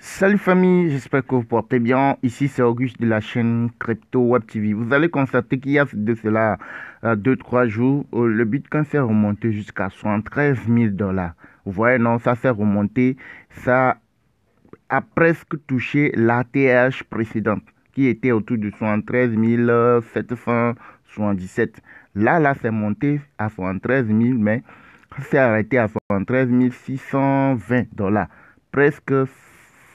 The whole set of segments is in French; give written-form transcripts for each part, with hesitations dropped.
Salut famille, j'espère que vous portez bien. Ici c'est Auguste de la chaîne Crypto Web TV. Vous allez constater qu'il y a de cela 2-3 jours, le Bitcoin s'est remonté jusqu'à 73 000 dollars. Vous voyez, non, ça s'est remonté. Ça a presque touché l'ATH précédente qui était autour de 73 777. Là, c'est monté à 73 000, mais c'est arrêté à 73 620 dollars. Presque,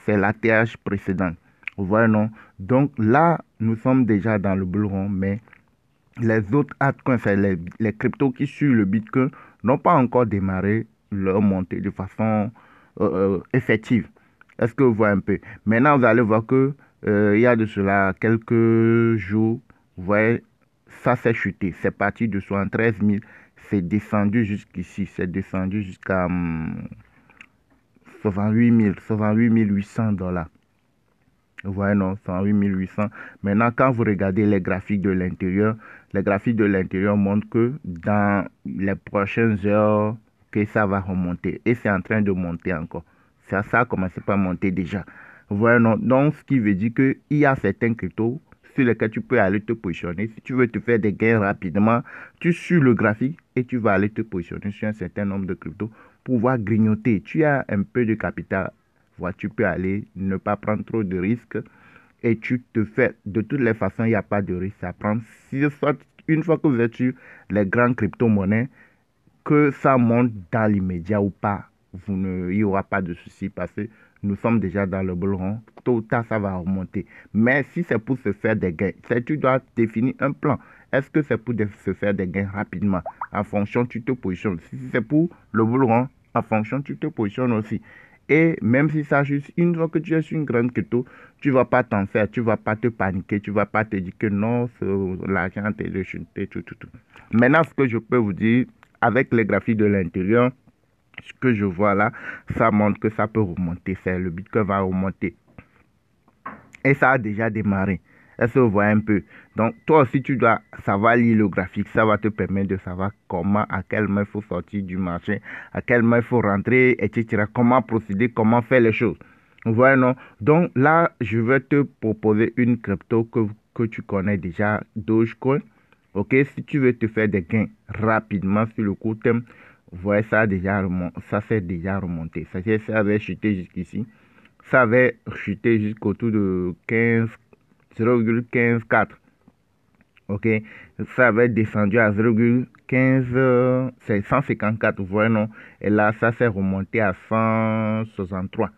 c'est l'ATH précédent. Vous voyez, non? Donc là, nous sommes déjà dans le bull run, mais les autres altcoins, c'est les cryptos qui suivent le Bitcoin, n'ont pas encore démarré leur montée de façon effective. Est-ce que vous voyez un peu? Maintenant, vous allez voir que il y a de cela quelques jours, vous voyez, ça s'est chuté. C'est parti de 73 000, c'est descendu jusqu'ici, c'est descendu jusqu'à 68 800 dollars. Vous voyez, non, 108 800. Maintenant, quand vous regardez les graphiques de l'intérieur montrent que dans les prochaines heures, que ça va remonter. Et c'est en train de monter encore. Ça a commencé par monter déjà. Vous voyez, non, donc, ce qui veut dire qu'il y a certains cryptos sur lesquels tu peux aller te positionner. Si tu veux te faire des gains rapidement, tu suis le graphique et tu vas aller te positionner sur un certain nombre de cryptos pour pouvoir grignoter. Tu as un peu de capital. Voilà, tu peux aller, ne pas prendre trop de risques et tu te fais, de toutes les façons, il n'y a pas de risque à prendre. Si, soit une fois que vous êtes sur les grandes crypto-monnaies, que ça monte dans l'immédiat ou pas, il n'y aura pas de souci parce que nous sommes déjà dans le bull run. Tôt ou tard, ça va remonter. Mais si c'est pour se faire des gains, tu dois définir un plan. Est-ce que c'est pour se faire des gains rapidement? En fonction, tu te positionnes. Si c'est pour le bull run, en fonction, tu te positionnes aussi. Et même si ça juste une fois que tu es sur une grande crypto, tu ne vas pas t'en faire, tu ne vas pas te paniquer, tu ne vas pas te dire que non, l'argent est de chuter, tout. Maintenant, ce que je peux vous dire, avec les graphiques de l'intérieur, ce que je vois là, ça montre que ça peut remonter. Le Bitcoin va remonter. Et ça a déjà démarré. Est-ce que vous voyez un peu? Donc, toi aussi, tu dois savoir lire le graphique. Ça va te permettre de savoir comment, à quel moment il faut sortir du marché, à quel moment il faut rentrer, etc. Comment procéder, comment faire les choses. Vous voyez, non? Donc, là, je vais te proposer une crypto que tu connais déjà, Dogecoin. Ok, si tu veux te faire des gains rapidement sur le court terme, vous voyez, ça s'est déjà remonté. Ça avait chuté jusqu'ici. Ça avait chuté jusqu'autour de 0,154. Ok, ça avait descendu à 0,15, c'est 154, vous voyez, non? Et là, ça s'est remonté à 163,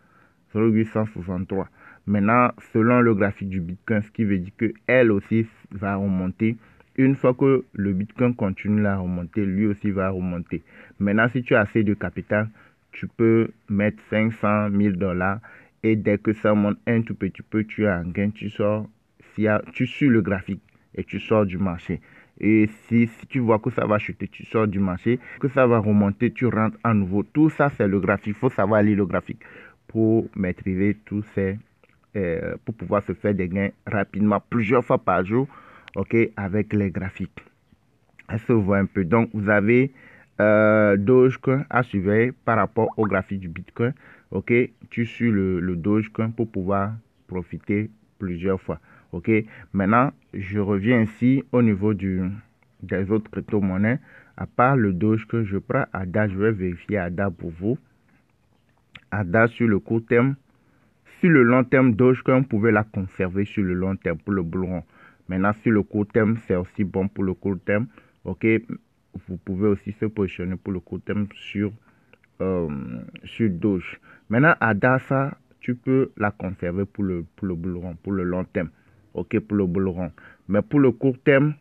0,163. Maintenant, selon le graphique du Bitcoin, ce qui veut dire que elle aussi va remonter. Une fois que le Bitcoin continue à remonter, lui aussi va remonter. Maintenant, si tu as assez de capital, tu peux mettre 500 000 dollars et dès que ça monte un tout petit peu, tu as un gain, tu sors, tu suis le graphique et tu sors du marché. Et si tu vois que ça va chuter, tu sors du marché, que ça va remonter, tu rentres à nouveau. Tout ça, c'est le graphique. Il faut savoir lire le graphique pour maîtriser tous ces, pour pouvoir se faire des gains rapidement, plusieurs fois par jour, ok, avec les graphiques. Est-ce que vous voyez un peu? Donc, vous avez Dogecoin à surveiller par rapport au graphique du Bitcoin. Ok, tu suis le Dogecoin pour pouvoir profiter plusieurs fois. Ok, maintenant, je reviens ici au niveau des autres crypto-monnaies. À part le Dogecoin, je prends ADA, je vais vérifier ADA pour vous. ADA sur le court terme. Sur le long terme, Dogecoin, vous pouvez la conserver sur le long terme pour le bull run. Maintenant, sur le court terme, c'est aussi bon pour le court terme. Ok, vous pouvez aussi se positionner pour le court terme sur Doge. Maintenant, ADA, ça, tu peux la conserver pour le bull run, pour le long terme. Ok, pour le bull run. Mais pour le court terme,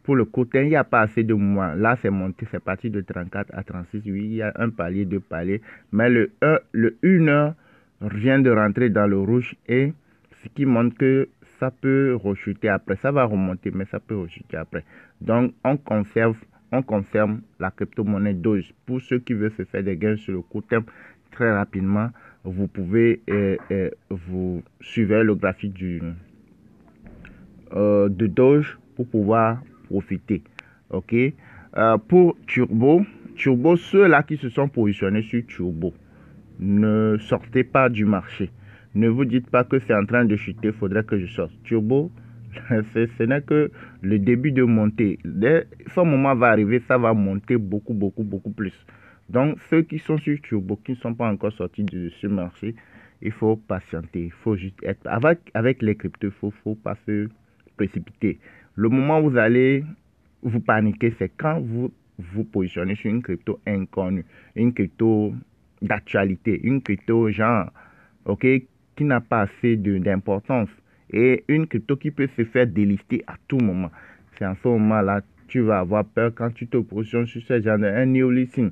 il n'y a pas assez de mouvement. Là, c'est monté, c'est parti de 34 à 36. Oui, il y a un palier, deux paliers. Mais le 1 heure vient de rentrer dans le rouge et ce qui montre que ça peut rechuter après. Ça va remonter, mais ça peut rechuter après. Donc, on conserve la crypto-monnaie Doge. Pour ceux qui veulent se faire des gains sur le court terme, très rapidement, vous pouvez vous suivre le graphique de Doge pour pouvoir profiter. Ok. Pour Turbo, ceux-là qui se sont positionnés sur Turbo, ne sortez pas du marché. Ne vous dites pas que c'est en train de chuter, il faudrait que je sorte. Turbo, ce n'est que le début de montée. Dès ce moment va arriver, ça va monter beaucoup, beaucoup, beaucoup plus. Donc, ceux qui sont sur Turbo, qui ne sont pas encore sortis de ce marché, il faut patienter. Il faut juste être... Avec les cryptos, il ne faut pas se précipiter. Le moment où vous allez vous paniquer, c'est quand vous vous positionnez sur une crypto inconnue, une crypto d'actualité, une crypto genre, ok, qui n'a pas assez d'importance et une crypto qui peut se faire délister à tout moment. C'est en ce moment-là tu vas avoir peur quand tu te positionnes sur ce genre un new listing.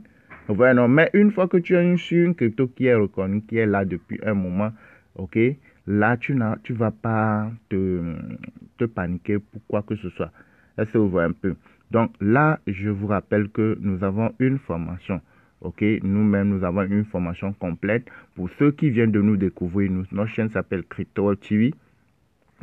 Ouais, non, mais une fois que tu es sur une crypto qui est reconnue, qui est là depuis un moment, ok, là tu vas pas te paniquer pour quoi que ce soit. Est-ce que vous voyez un peu? Donc là, je vous rappelle que nous avons une formation. Ok, nous-mêmes, nous avons une formation complète. Pour ceux qui viennent de nous découvrir, notre chaîne s'appelle Crypto Web TV.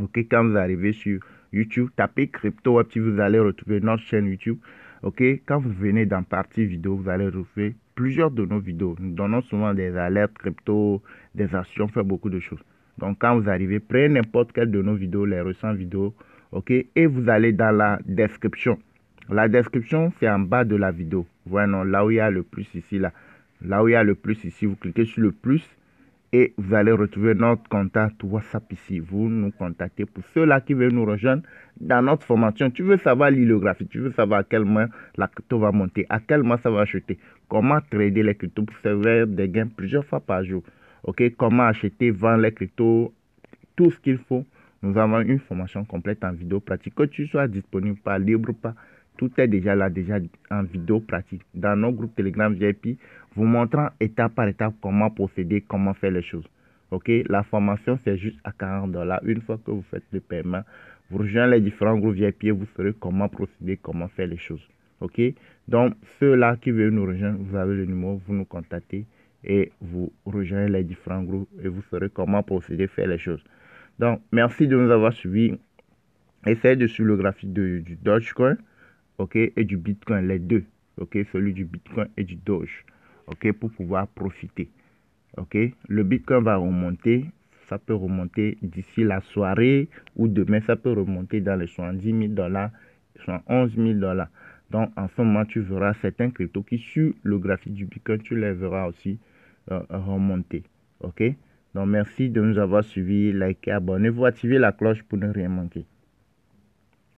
Ok, quand vous arrivez sur YouTube, tapez Crypto Web TV, vous allez retrouver notre chaîne YouTube. Ok, quand vous venez dans partie vidéo, vous allez retrouver plusieurs de nos vidéos. Nous donnons souvent des alertes crypto, des actions, on fait beaucoup de choses. Donc quand vous arrivez, prenez n'importe quelle de nos vidéos, les récentes vidéos, ok, et vous allez dans la description. La description, c'est en bas de la vidéo. Voilà, non, là où il y a le plus ici, là. Là où il y a le plus ici, vous cliquez sur le plus et vous allez retrouver notre contact WhatsApp ici. Vous nous contactez pour ceux-là qui veulent nous rejoindre dans notre formation. Tu veux savoir l'hydrographie, tu veux savoir à quel moment la crypto va monter, à quel moment ça va acheter, comment trader les cryptos pour faire des gains plusieurs fois par jour. Ok, comment acheter, vendre les cryptos, tout ce qu'il faut. Nous avons une formation complète en vidéo pratique. Que tu sois disponible, pas libre, pas. Tout est déjà là, déjà en vidéo pratique. Dans nos groupes Telegram VIP, vous montrant étape par étape comment procéder, comment faire les choses. Ok, la formation, c'est juste à 40 $. Une fois que vous faites le paiement, vous rejoignez les différents groupes VIP et vous saurez comment procéder, comment faire les choses. Ok, donc ceux-là qui veulent nous rejoindre, vous avez le numéro, vous nous contactez et vous rejoignez les différents groupes et vous saurez comment procéder, faire les choses. Donc, merci de nous avoir suivis. Essayez de suivre le graphique du Dogecoin, ok, et du Bitcoin, les deux, ok, celui du Bitcoin et du Doge, ok, pour pouvoir profiter, ok. Le Bitcoin va remonter, ça peut remonter d'ici la soirée ou demain, ça peut remonter dans les 70 000 $, 11 000 $. Donc, en ce moment, tu verras certains cryptos qui, sur le graphique du Bitcoin, tu les verras aussi remonter, ok. Donc, merci de nous avoir suivis, likez, abonnez-vous, activez la cloche pour ne rien manquer.